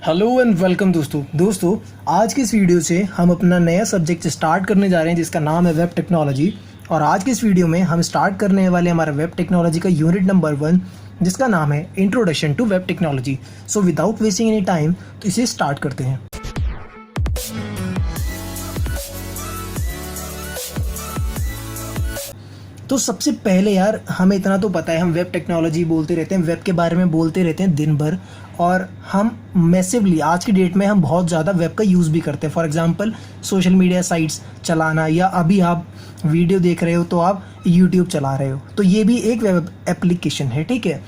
Hello and welcome दोस्तों आज की इस वीडियो से हम अपना नया सब्जेक्ट स्टार्ट करने जा रहे हैं जिसका नाम है वेब टेक्नोलॉजी। और आज की इस वीडियो में हम स्टार्ट करने वाले हमारा वेब टेक्नोलॉजी का यूनिट नंबर 1 जिसका नाम है introduction to web technology. So without wasting any time तो इसे स्टार्ट करते हैं। तो सबसे पहले यार हमें इतना तो पता है, हम वेब टेक्नोलॉजी बोलते रहते हैं, वेब के बारे में बोलते रहते हैं दिन भर। और हम मैसिवली आज की डेट में हम बहुत ज़्यादा वेब का यूज़ भी करते हैं। For example social media sites चलाना, या अभी आप वीडियो देख रहे हो तो आप यूट्यूब चला रहे हो, तो ये भी एक वेब एप्लीकेशन है। ठीक है,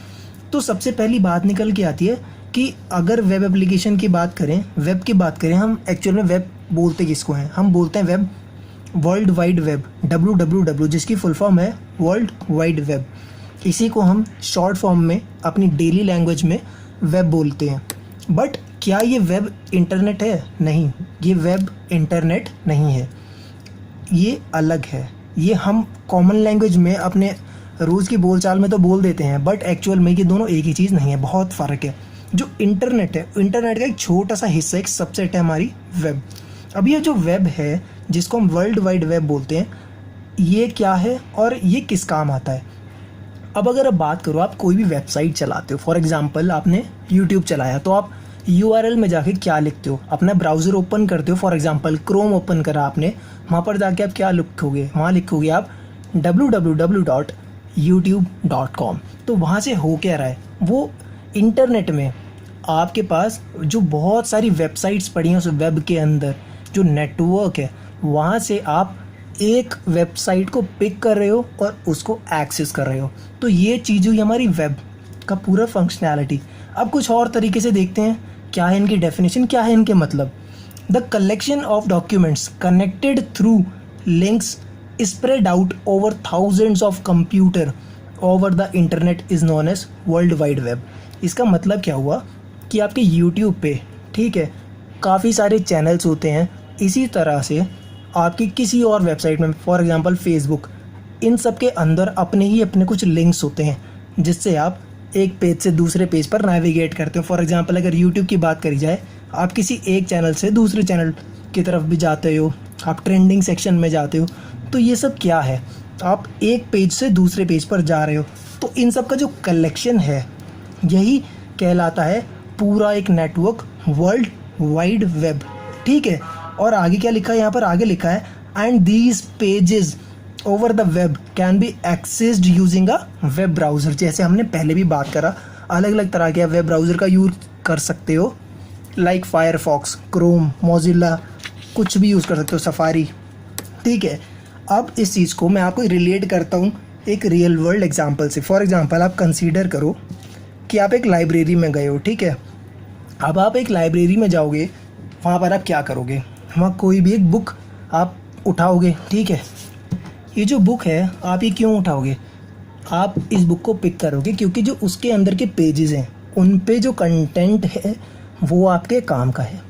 तो सबसे पहली बात निकल के आती है कि अगर वेब एप्लीकेशन की बात करें, वेब की बात करें, हम एक्चुअल में वेब बोलते किसको हैं? हम बोलते हैं web world wide web, WWW, जिसकी फुल फॉर्म है वर्ल्ड वाइड वेब। इसी को हम शॉर्ट फॉर्म में अपनी डेली लैंग्वेज में वेब बोलते हैं। बट क्या ये वेब इंटरनेट है? नहीं, ये वेब इंटरनेट नहीं है, ये अलग है। ये हम कॉमन लैंग्वेज में अपने रोज़ की बोलचाल में तो बोल देते हैं, बट एक्चुअल में ये दोनों एक ही चीज़ नहीं है, बहुत फ़र्क है। जो इंटरनेट है, इंटरनेट का एक छोटा सा हिस्सा, एक सबसेट है हमारी वेब। अब ये जो वेब है जिसको हम वर्ल्ड वाइड वेब बोलते हैं, ये क्या है और ये किस काम आता है? अब अगर आप बात करो, आप कोई भी वेबसाइट चलाते हो, फॉर एग्जांपल आपने यूट्यूब चलाया, तो आप URL में जाके क्या लिखते हो? अपना ब्राउज़र ओपन करते हो, फॉर एग्जांपल क्रोम ओपन करा आपने, वहाँ पर जाके आप क्या लिखोगे? वहाँ लिखोगे आप www.youtube.com। तो वहाँ से हो क्या रहा है? वो इंटरनेट में आपके पास जो बहुत सारी वेबसाइट्स पड़ी हैं, उस वेब के अंदर जो नेटवर्क है, वहाँ से आप एक वेबसाइट को पिक कर रहे हो और उसको एक्सेस कर रहे हो। तो ये चीज़ हुई हमारी वेब का पूरा फंक्शनैलिटी। अब कुछ और तरीके से देखते हैं, क्या है इनकी डेफिनेशन, क्या है इनके मतलब। The collection of documents connected through links spread out over thousands of computer over the internet is known as world wide web. इसका मतलब क्या हुआ कि आपके यूट्यूब पे, ठीक है, काफ़ी सारे चैनल्स होते हैं। इसी तरह से आपकी किसी और वेबसाइट में, फॉर एग्जांपल फेसबुक, इन सब के अंदर अपने कुछ लिंक्स होते हैं जिससे आप एक पेज से दूसरे पेज पर नेविगेट करते हो। फॉर एग्जांपल अगर यूट्यूब की बात करी जाए, आप किसी एक चैनल से दूसरे चैनल की तरफ भी जाते हो, आप ट्रेंडिंग सेक्शन में जाते हो। तो ये सब क्या है? आप एक पेज से दूसरे पेज पर जा रहे हो। तो इन सब का जो कलेक्शन है, यही कहलाता है पूरा एक नेटवर्क, वर्ल्ड वाइड वेब। ठीक है, और आगे क्या लिखा है? यहाँ पर आगे लिखा है and these pages over the web can be accessed using a web browser. जैसे हमने पहले भी बात करा, अलग अलग तरह के वेब ब्राउज़र का यूज़ कर सकते हो, लाइक फायरफॉक्स, क्रोम, मोजिला, कुछ भी यूज़ कर सकते हो, सफारी। ठीक है, अब इस चीज़ को मैं आपको रिलेट करता हूँ एक रियल वर्ल्ड एग्जाम्पल से। फॉर एग्जाम्पल आप कंसीडर करो कि आप एक लाइब्रेरी में गए हो। ठीक है, अब आप एक लाइब्रेरी में जाओगे, वहाँ पर आप क्या करोगे? वहाँ कोई भी एक बुक आप उठाओगे। ठीक है, ये जो बुक है, आप ये क्यों उठाओगे? आप इस बुक को पिक करोगे क्योंकि जो उसके अंदर के पेजेस हैं, उन पे जो कंटेंट है वो आपके काम का है।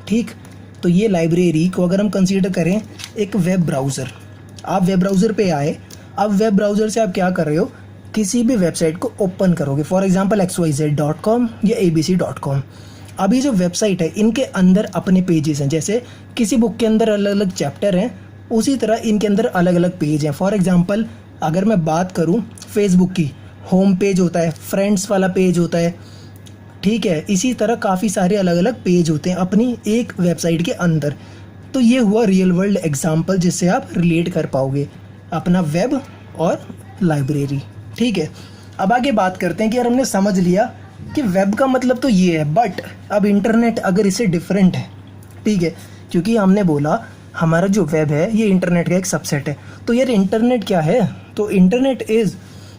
ठीक, तो ये लाइब्रेरी को अगर हम कंसीडर करें एक वेब ब्राउज़र, आप वेब ब्राउज़र पे आए, अब वेब ब्राउज़र से आप क्या कर रहे हो? किसी भी वेबसाइट को ओपन करोगे, फॉर एग्जांपल xyz.com या abc.com। अभी जो वेबसाइट है, इनके अंदर अपने पेजेस हैं। जैसे किसी बुक के अंदर अलग अलग चैप्टर हैं, उसी तरह इनके अंदर अलग अलग पेज हैं। फॉर एग्जांपल अगर मैं बात करूं फेसबुक की, होम पेज होता है, फ्रेंड्स वाला पेज होता है। ठीक है, इसी तरह काफ़ी सारे अलग अलग पेज होते हैं अपनी एक वेबसाइट के अंदर। तो ये हुआ रियल वर्ल्ड एग्जाम्पल जिससे आप रिलेट कर पाओगे अपना वेब और लाइब्रेरी। ठीक है, अब आगे बात करते हैं कि यार हमने समझ लिया कि वेब का मतलब तो ये है, बट अब इंटरनेट अगर इससे डिफरेंट है। ठीक है, क्योंकि हमने बोला हमारा जो वेब है ये इंटरनेट का एक सबसेट है। तो यार इंटरनेट क्या है? तो internet is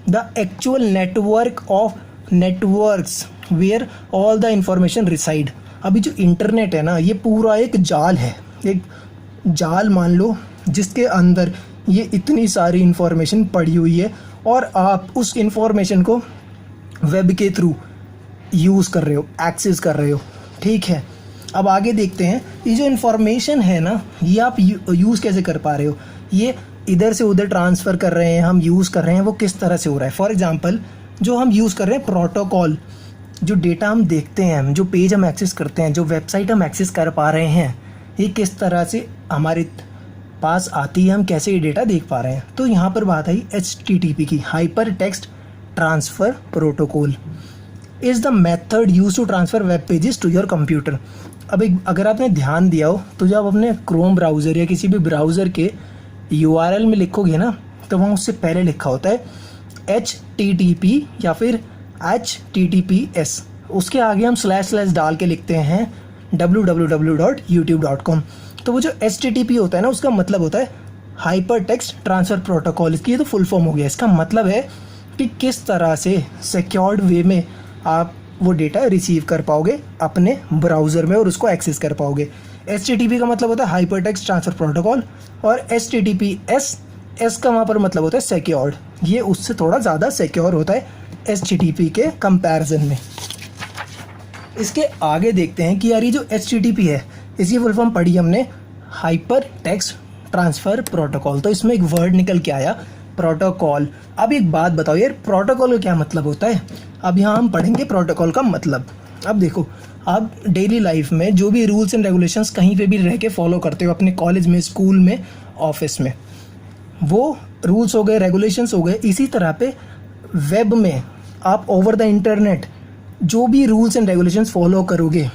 the actual network of networks where all the information reside. अभी जो इंटरनेट है ना, ये पूरा एक जाल है, एक जाल मान लो, जिसके अंदर ये इतनी सारी इंफॉर्मेशन पड़ी हुई है और आप उस इंफॉर्मेशन को वेब के थ्रू यूज़ कर रहे हो, एक्सेस कर रहे हो। ठीक है, अब आगे देखते हैं ये जो इन्फॉर्मेशन है ना, ये आप यूज़ कैसे कर पा रहे हो? ये इधर से उधर ट्रांसफ़र कर रहे हैं, हम यूज़ कर रहे हैं, वो किस तरह से हो रहा है? फॉर एग्जांपल जो हम यूज़ कर रहे हैं प्रोटोकॉल, जो डेटा हम देखते हैं, जो पेज हम एक्सेस करते हैं, जो वेबसाइट हम एक्सेस कर पा रहे हैं, ये किस तरह से हमारे पास आती है, हम कैसे ये डेटा देख पा रहे हैं। तो यहाँ पर बात आई HTTP की, hyper text transfer protocol is the method use to transfer web pages to your computer. अब एक अगर आपने ध्यान दिया हो तो जब अपने क्रोम ब्राउज़र या किसी भी ब्राउज़र के URL में लिखोगे ना, तो वहाँ उससे पहले लिखा होता है HTTP या फिर HTTPS, उसके आगे हम / डाल के लिखते हैं www.youtube.com। तो वो जो HTTP होता है ना, उसका मतलब होता है हाइपर टेक्स्ट ट्रांसफ़र प्रोटोकॉल। इसकी ये तो फुल फॉर्म हो गया। इसका मतलब है कि किस तरह से सिक्योर्ड वे में आप वो डेटा रिसीव कर पाओगे अपने ब्राउज़र में और उसको एक्सेस कर पाओगे। HTTP का मतलब होता है हाइपर टेक्स्ट ट्रांसफ़र प्रोटोकॉल, और HTTPS का वहाँ पर मतलब होता है सिक्योर्ड। ये उससे थोड़ा ज़्यादा सिक्योर होता है HTTP के कंपैरिजन में। इसके आगे देखते हैं कि यार ये जो HTTP है, इसकी फुल फॉर्म पढ़ी हमने हाइपर टेक्स्ट ट्रांसफ़र प्रोटोकॉल। तो इसमें एक वर्ड निकल के आया प्रोटोकॉल। अब एक बात बताओ यार, प्रोटोकॉल का क्या मतलब होता है? अब यहाँ हम पढ़ेंगे प्रोटोकॉल का मतलब। अब देखो, आप डेली लाइफ में जो भी रूल्स एंड रेगुलेशंस कहीं पे भी रह के फॉलो करते हो, अपने कॉलेज में, स्कूल में, ऑफिस में, वो रूल्स हो गए, रेगुलेशंस हो गए। इसी तरह पे वेब में आप ओवर द इंटरनेट जो भी रूल्स एंड रेगुलेशंस फॉलो करोगे,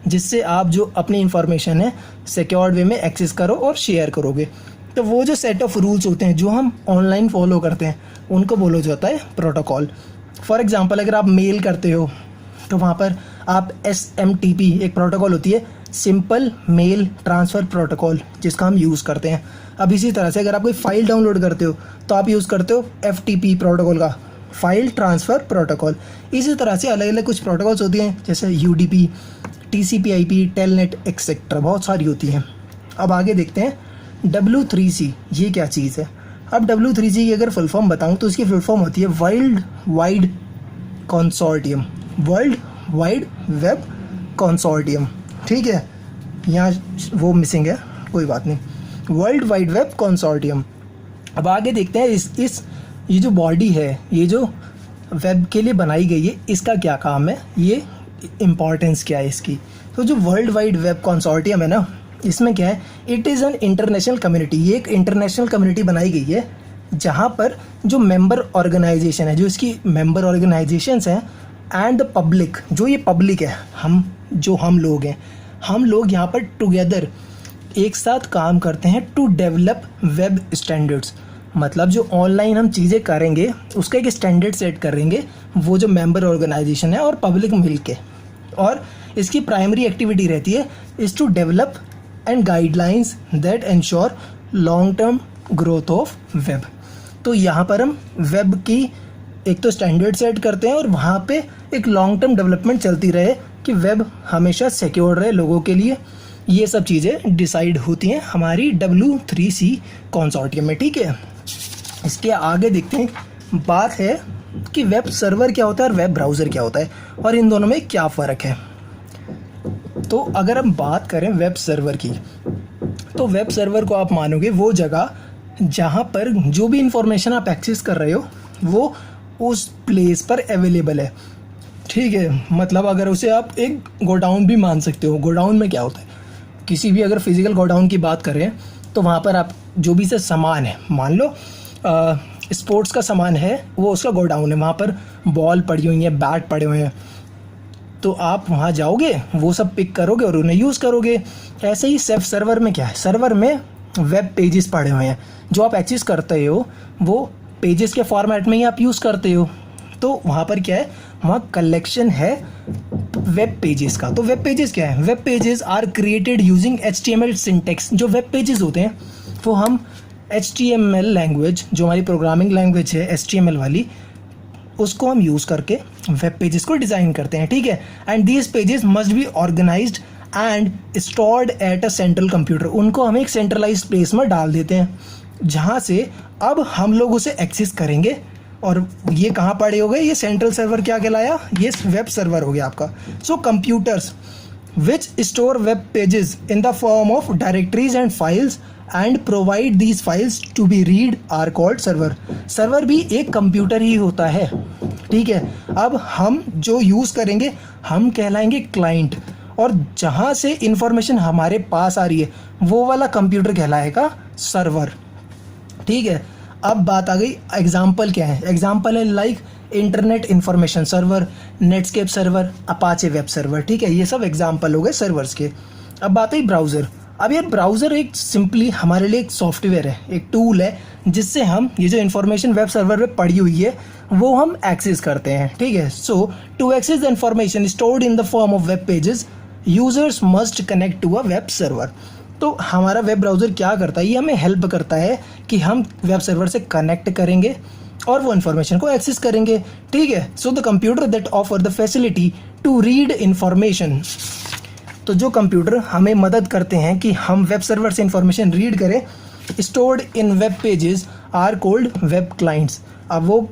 जिससे आप जो अपनी इंफॉर्मेशन है सिक्योर्ड वे में एक्सेस करो और शेयर करोगे, तो वो जो सेट ऑफ रूल्स होते हैं जो हम ऑनलाइन फॉलो करते हैं, उनको बोला जाता है प्रोटोकॉल। फॉर एग्जांपल, अगर आप मेल करते हो तो वहाँ पर आप SMTP एक प्रोटोकॉल होती है, सिंपल मेल ट्रांसफ़र प्रोटोकॉल, जिसका हम यूज़ करते हैं। अब इसी तरह से अगर आप कोई फ़ाइल डाउनलोड करते हो तो आप यूज़ करते हो FTP प्रोटोकॉल का, फाइल ट्रांसफ़र प्रोटोकॉल। इसी तरह से अलग अलग कुछ प्रोटोकॉल्स होती हैं, जैसे UDP, TCP/IP, टेलनेट एक्सेट्रा, बहुत सारी होती हैं। अब आगे देखते हैं W3C, ये क्या चीज़ है? अब W3C की अगर फुल फॉर्म बताऊं तो इसकी फुल फॉर्म होती है world wide consortium, world wide web consortium. ठीक है, यहाँ वो मिसिंग है, कोई बात नहीं, वर्ल्ड वाइड वेब कंसोर्टियम। अब आगे देखते हैं इस ये जो बॉडी है, ये जो वेब के लिए बनाई गई है, इसका क्या काम है, ये इम्पॉर्टेंस क्या है इसकी। तो जो वर्ल्ड वाइड वेब कंसोर्टियम है ना, इसमें क्या है, it is an international community. ये एक इंटरनेशनल कम्युनिटी बनाई गई है जहाँ पर जो मेंबर ऑर्गेनाइजेशन है, जो इसकी मेंबर ऑर्गेनाइजेशंस हैं, एंड द पब्लिक, जो ये पब्लिक है, हम लोग हैं, हम लोग यहाँ पर टुगेदर एक साथ काम करते हैं टू डेवलप वेब स्टैंडर्ड्स। मतलब जो ऑनलाइन हम चीज़ें करेंगे उसका एक स्टैंडर्ड सेट करेंगे वो जो मेंबर ऑर्गेनाइजेशन है और पब्लिक मिलके। और इसकी प्राइमरी एक्टिविटी रहती है is to develop and guidelines that ensure long term growth of web. तो यहाँ पर हम वेब की एक तो स्टैंडर्ड सेट करते हैं और वहाँ पे एक लॉन्ग टर्म डेवलपमेंट चलती रहे कि वेब हमेशा सिक्योर रहे लोगों के लिए। ये सब चीज़ें डिसाइड होती हैं हमारी W3C कंसोर्टियम में। ठीक है, इसके आगे देखते हैं, बात है कि वेब सर्वर क्या होता है और वेब ब्राउज़र क्या होता है और इन दोनों में क्या फ़र्क है। तो अगर हम बात करें वेब सर्वर की, तो वेब सर्वर को आप मानोगे वो जगह जहाँ पर जो भी इंफॉर्मेशन आप एक्सेस कर रहे हो वो उस प्लेस पर अवेलेबल है। ठीक है, मतलब अगर उसे आप एक गोडाउन भी मान सकते हो। गोडाउन में क्या होता है, किसी भी अगर फिजिकल गोडाउन की बात करें तो वहाँ पर आप जो भी से सामान है, मान लो स्पोर्ट्स का सामान है, वो उसका गोडाउन है, वहाँ पर बॉल पड़ी हुई है, बैट पड़े हुए हैं, तो आप वहाँ जाओगे, वो सब पिक करोगे और उन्हें यूज़ करोगे। ऐसे ही सेफ सर्वर में क्या है, सर्वर में वेब पेजेस पड़े हुए हैं, जो आप एक्सेस करते हो वो पेजेस के फॉर्मेट में ही आप यूज़ करते हो। तो वहाँ पर क्या है, वहाँ कलेक्शन है वेब पेजेस का। तो वेब पेजेस क्या है, web pages are created using HTML syntax. जो वेब पेजेस होते हैं वो हम HTML लैंग्वेज, जो हमारी प्रोग्रामिंग लैंग्वेज है HTML वाली, उसको हम यूज़ करके वेब पेजेस को डिज़ाइन करते हैं। ठीक है, and these pages must be organised and stored at a central computer. उनको हम एक सेंट्रलाइज्ड प्लेस में डाल देते हैं जहाँ से अब हम लोग उसे एक्सेस करेंगे। और ये कहाँ पड़े हो गए, ये सेंट्रल सर्वर क्या कहलाया, ये वेब सर्वर हो गया आपका। So computers which store web pages in the form of directories and files and provide these files to be read are called server. Server भी एक कंप्यूटर ही होता है, ठीक है। अब हम जो यूज़ करेंगे हम कहलाएंगे क्लाइंट, और जहाँ से इंफॉर्मेशन हमारे पास आ रही है वो वाला कंप्यूटर कहलाएगा सर्वर, ठीक है। अब बात आ गई एग्जाम्पल क्या है। एग्जाम्पल है like internet information server, Netscape server, Apache web server, ठीक है। ये सब एग्जाम्पल हो गए सर्वर्स के। अब बात है ब्राउज़र। अब यार ब्राउज़र एक सिंपली हमारे लिए एक सॉफ्टवेयर है, एक टूल है, जिससे हम ये जो इन्फॉर्मेशन वेब सर्वर पे पड़ी हुई है वो हम एक्सेस करते हैं, ठीक है। So to access the information stored in the form of web pages users must connect to a web server. तो हमारा वेब ब्राउज़र क्या करता है, ये हमें हेल्प करता है कि हम वेब सर्वर से कनेक्ट करेंगे और वो इन्फॉर्मेशन को एक्सेस करेंगे, ठीक है। So the computer that offer the facility to read information, तो जो कंप्यूटर हमें मदद करते हैं कि हम वेब सर्वर से इंफॉर्मेशन रीड करें, stored in web pages are called web clients. अब वो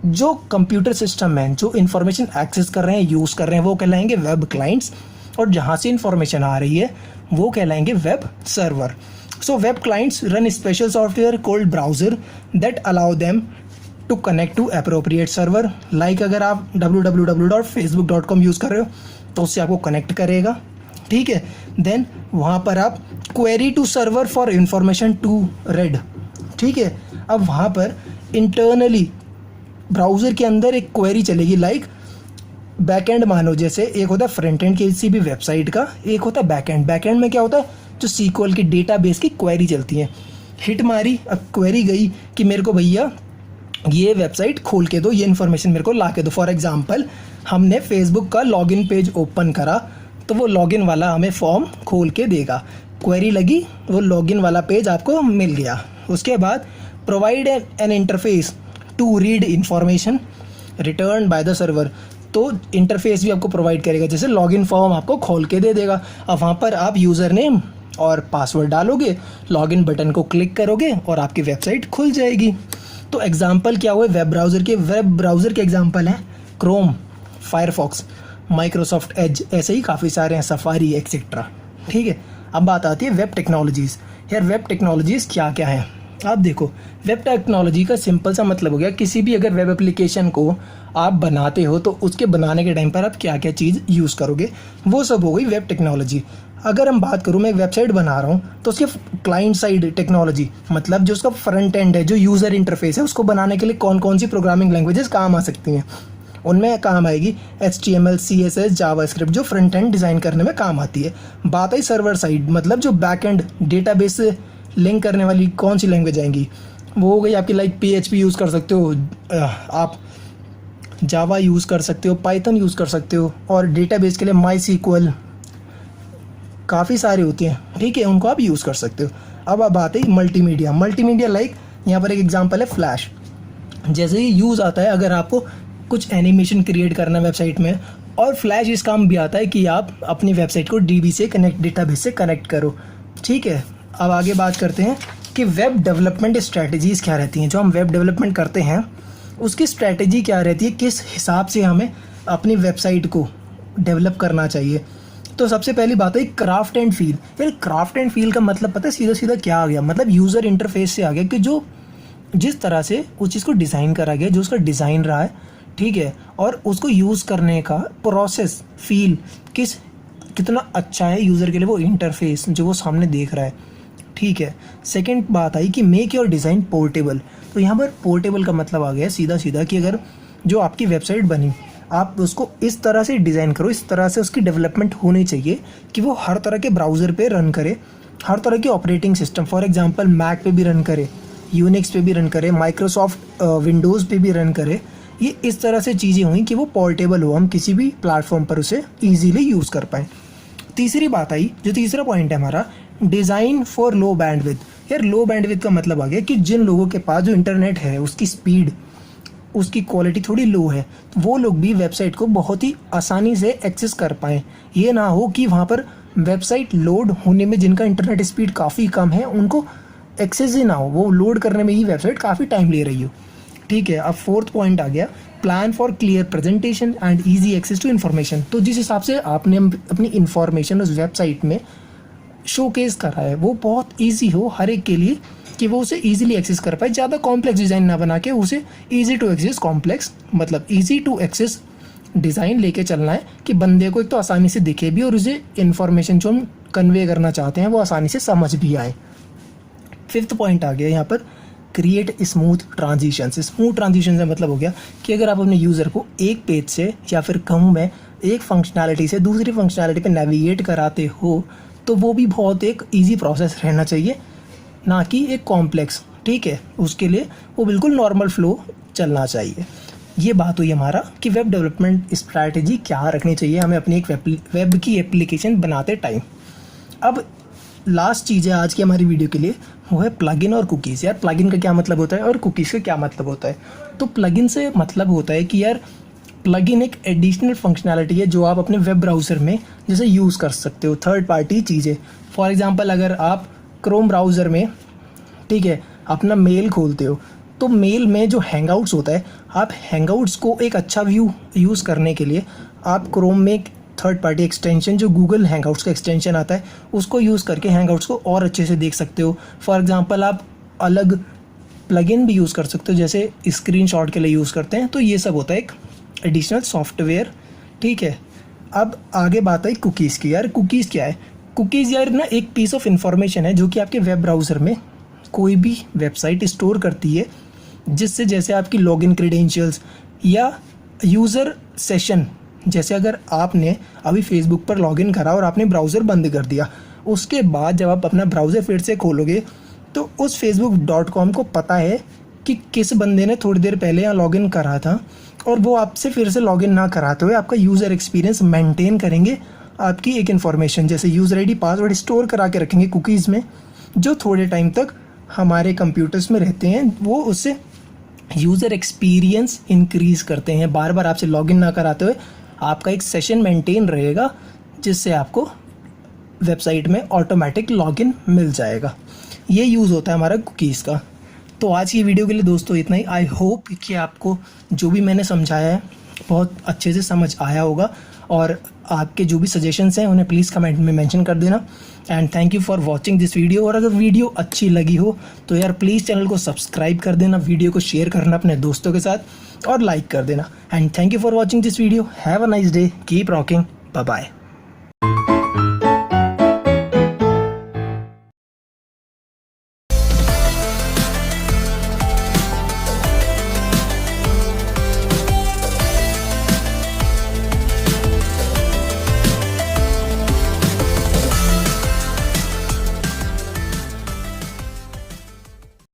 जो कंप्यूटर सिस्टम है जो इंफॉर्मेशन एक्सेस कर रहे हैं, यूज़ कर रहे हैं, वो कहलाएंगे वेब क्लाइंट्स, और जहाँ से इंफॉर्मेशन आ रही है वो कहलाएंगे web server. So web clients run special software called browser that allow them to connect to appropriate server. Like अगर आप www.facebook.com यूज़ कर रहे हो तो उससे आपको कनेक्ट करेगा, ठीक है। देन वहाँ पर आप query to server for information to read, ठीक है। अब वहाँ पर इंटरनली ब्राउज़र के अंदर एक क्वेरी चलेगी, लाइक बैकएंड मानो, जैसे एक होता है फ्रंट एंड किसी भी वेबसाइट का, एक होता है बैकएंड। बैकएंड में क्या होता है, जो सीक्वल की डेटाबेस की क्वेरी चलती है। हिट मारी, अब क्वेरी गई कि मेरे को भैया ये वेबसाइट खोल के दो, ये इन्फॉर्मेशन मेरे को ला के दो। फॉर एग्जांपल हमने फेसबुक का लॉगिन पेज ओपन करा तो वो लॉगिन वाला हमें फॉर्म खोल के देगा। क्वेरी लगी, वो लॉगिन वाला पेज आपको मिल गया। उसके बाद provide an interface to read information return by the server, तो इंटरफेस भी आपको प्रोवाइड करेगा, जैसे लॉगिन फॉर्म आपको खोल के दे देगा। अब वहाँ पर आप यूज़र नेम और पासवर्ड डालोगे, लॉगिन बटन को क्लिक करोगे और आपकी वेबसाइट खुल जाएगी। तो एग्जाम्पल क्या हुए वेब ब्राउज़र के। वेब ब्राउज़र के एग्जाम्पल हैं क्रोम, फायरफॉक्स, माइक्रोसॉफ्ट एज, ऐसे ही काफ़ी सारे हैं, सफारी एक्सेट्रा, ठीक है। अब बात आती है वेब टेक्नोलॉजीज़। यार वेब टेक्नोलॉजीज़ क्या क्या हैं, आप देखो। वेब टेक्नोलॉजी का सिंपल सा मतलब हो गया किसी भी अगर वेब एप्लीकेशन को आप बनाते हो तो उसके बनाने के टाइम पर आप क्या क्या चीज़ यूज़ करोगे, वो सब हो गई वेब टेक्नोलॉजी। अगर हम बात करूँ, मैं एक वेबसाइट बना रहा हूँ तो उसके क्लाइंट साइड टेक्नोलॉजी, मतलब जो उसका फ्रंट एंड है, जो यूज़र इंटरफेस है, उसको बनाने के लिए कौन कौन सी प्रोग्रामिंग लैंग्वेजेस काम आ सकती हैं। उनमें काम आएगी HTML, CSS, जावास्क्रिप्ट, जो फ्रंट एंड डिज़ाइन करने में काम आती है। बात आई सर्वर साइड, मतलब जो बैक एंड डेटाबेस से लिंक करने वाली कौन सी लैंग्वेज आएंगी, वो हो गई आपकी लाइक PHP यूज़ कर सकते हो आप, जावा यूज़ कर सकते हो, पाइथन यूज़ कर सकते हो, और डेटाबेस के लिए MySQL, काफ़ी सारे होते हैं, ठीक है, उनको आप यूज़ कर सकते हो। अब बात है मल्टीमीडिया। मल्टीमीडिया लाइक यहाँ पर एक एग्जांपल है फ्लैश। जैसे ही यूज़ आता है अगर आपको कुछ एनिमेशन क्रिएट करना है वेबसाइट में, और फ्लैश इस काम भी आता है कि आप अपनी वेबसाइट को DB से कनेक्ट, डेटाबेस से कनेक्ट करो, ठीक है। अब आगे बात करते हैं कि वेब डेवलपमेंट स्ट्रैटेजीज़ क्या रहती हैं। जो हम वेब डेवलपमेंट करते हैं उसकी स्ट्रैटेजी क्या रहती है, किस हिसाब से हमें अपनी वेबसाइट को डेवलप करना चाहिए। तो सबसे पहली बात है क्राफ्ट एंड फील। यार क्राफ्ट एंड फील का मतलब पता है सीधा सीधा क्या आ गया, मतलब यूज़र इंटरफेस से आ गया कि जो जिस तरह से उस चीज़ को डिज़ाइन करा गया, जो उसका डिज़ाइन रहा है, ठीक है, और उसको यूज़ करने का प्रोसेस, फील कितना अच्छा है यूज़र के लिए, वो इंटरफेस जो वो सामने देख रहा है, ठीक है। सेकंड बात आई कि मेक योर डिज़ाइन पोर्टेबल। तो यहाँ पर पोर्टेबल का मतलब आ गया सीधा सीधा कि अगर जो आपकी वेबसाइट बनी, आप उसको इस तरह से डिज़ाइन करो, इस तरह से उसकी डेवलपमेंट होनी चाहिए कि वो हर तरह के ब्राउज़र पे रन करे, हर तरह के operating system, for example mac पे भी रन करे, यूनिक्स पे भी रन करे, माइक्रोसॉफ्ट विंडोज़ पे भी रन करे। ये इस तरह से चीज़ें हुई कि वो पोर्टेबल हो, हम किसी भी प्लेटफॉर्म पर उसे ईजीली यूज़ कर पाएँ। तीसरी बात आई, जो तीसरा पॉइंट है हमारा, डिज़ाइन फॉर लो बैंडविड्थ। यार लो बैंडविड्थ का मतलब आ गया कि जिन लोगों के पास जो इंटरनेट है उसकी स्पीड, उसकी क्वालिटी थोड़ी लो है, तो वो लोग भी वेबसाइट को बहुत ही आसानी से एक्सेस कर पाएँ। ये ना हो कि वहाँ पर वेबसाइट लोड होने में जिनका इंटरनेट स्पीड काफ़ी कम है उनको एक्सेस ही ना हो, वो लोड करने में ही वेबसाइट काफ़ी टाइम ले रही हो, ठीक है। अब फोर्थ पॉइंट आ गया, plan for clear presentation and easy access to information. तो जिस हिसाब से आपने अपनी इन्फॉर्मेशन उस वेबसाइट में शोकेस करा है वो बहुत ईजी हो हर एक के लिए कि वो उसे ईजिली एक्सेस कर पाए, ज़्यादा कॉम्प्लेक्स डिज़ाइन ना बना के उसे ईजी टू एक्सेस कॉम्प्लेक्स मतलब ईजी टू एक्सेस डिज़ाइन लेके चलना है कि बंदे को एक तो आसानी से दिखे भी और उसे इन्फॉर्मेशन जो हम कन्वे करना चाहते हैं वो आसानी से समझ भी आए। 5th पॉइंट आ गया यहाँ पर, create smooth transition. Smooth transition से मतलब हो गया कि अगर आप अपने यूज़र को एक पेज से या फिर कहूँ मैं एक फंक्शनैलिटी से दूसरी फंक्शनैलिटी पे नेविगेट कराते हो तो वो भी बहुत एक ईजी प्रोसेस रहना चाहिए, ना कि एक कॉम्प्लेक्स। ठीक है, उसके लिए वो बिल्कुल नॉर्मल फ्लो चलना चाहिए। ये बात हुई हमारा कि वेब डेवलपमेंट स्ट्रैटेजी क्या रखनी चाहिए हमें अपनी एक वेब की एप्लीकेशन बनाते टाइम। अब लास्ट चीज़ है आज की हमारी वीडियो के लिए, वो है प्लगइन और कुकीज़। यार प्लगइन का क्या मतलब होता है और कुकीज़ का क्या मतलब होता है? तो प्लगइन से मतलब होता है कि यार प्लगइन एक एडिशनल फंक्शनैलिटी है जो आप अपने वेब ब्राउज़र में जैसे यूज़ कर सकते हो, थर्ड पार्टी चीज़ें। फॉर एग्जांपल अगर आप क्रोम ब्राउज़र में, ठीक है, अपना मेल खोलते हो तो मेल में जो हैंगआउट्स होता है, आप हैंगआउट्स को एक अच्छा व्यू यूज़ करने के लिए आप क्रोम में एक थर्ड पार्टी एक्सटेंशन जो गूगल हैंगआउट्स का एक्सटेंशन आता है उसको यूज़ करके हैंगआउट्स को और अच्छे से देख सकते हो। फॉर एग्जांपल आप अलग प्लगइन भी यूज़ कर सकते हो जैसे स्क्रीनशॉट के लिए यूज़ करते हैं। तो ये सब होता है एक एडिशनल सॉफ्टवेयर। ठीक है, अब आगे बात आई कुकीज़ की। यार कुकीज़ क्या है? कुकीज़ यार ना एक पीस ऑफ इंफॉर्मेशन है जो कि आपके वेब ब्राउज़र में कोई भी वेबसाइट स्टोर करती है, जिससे जैसे आपकी लॉगिन क्रेडेंशियल्स या यूज़र सेशन, जैसे अगर आपने अभी फेसबुक पर लॉगिन करा और आपने ब्राउज़र बंद कर दिया, उसके बाद जब आप अपना ब्राउज़र फिर से खोलोगे तो उस facebook.com को पता है कि किस बंदे ने थोड़ी देर पहले यहाँ लॉगिन करा था और वो आपसे फिर से लॉगिन ना कराते हुए आपका यूज़र एक्सपीरियंस मेंटेन करेंगे। आपकी एक इन्फॉर्मेशन जैसे यूज़र आईडी पासवर्ड स्टोर करा के रखेंगे कुकीज़ में, जो थोड़े टाइम तक हमारे कंप्यूटर्स में रहते हैं। वो उससे यूज़र एक्सपीरियंस इंक्रीज़ करते हैं, बार बार आपसे लॉगिन ना कराते हुए आपका एक सेशन मेंटेन रहेगा जिससे आपको वेबसाइट में ऑटोमेटिक लॉगिन मिल जाएगा। ये यूज़ होता है हमारा कुकीज़ का। तो आज की वीडियो के लिए दोस्तों इतना ही। आई होप कि आपको जो भी मैंने समझाया है बहुत अच्छे से समझ आया होगा और आपके जो भी सजेशंस हैं उन्हें प्लीज़ कमेंट में मेंशन कर देना। And thank you for watching this video. और अगर वीडियो अच्छी लगी हो तो यार प्लीज़ चैनल को सब्सक्राइब कर देना, वीडियो को शेयर करना अपने दोस्तों के साथ और लाइक कर देना। And thank you for watching this video. Have a nice day, keep rocking, bye bye.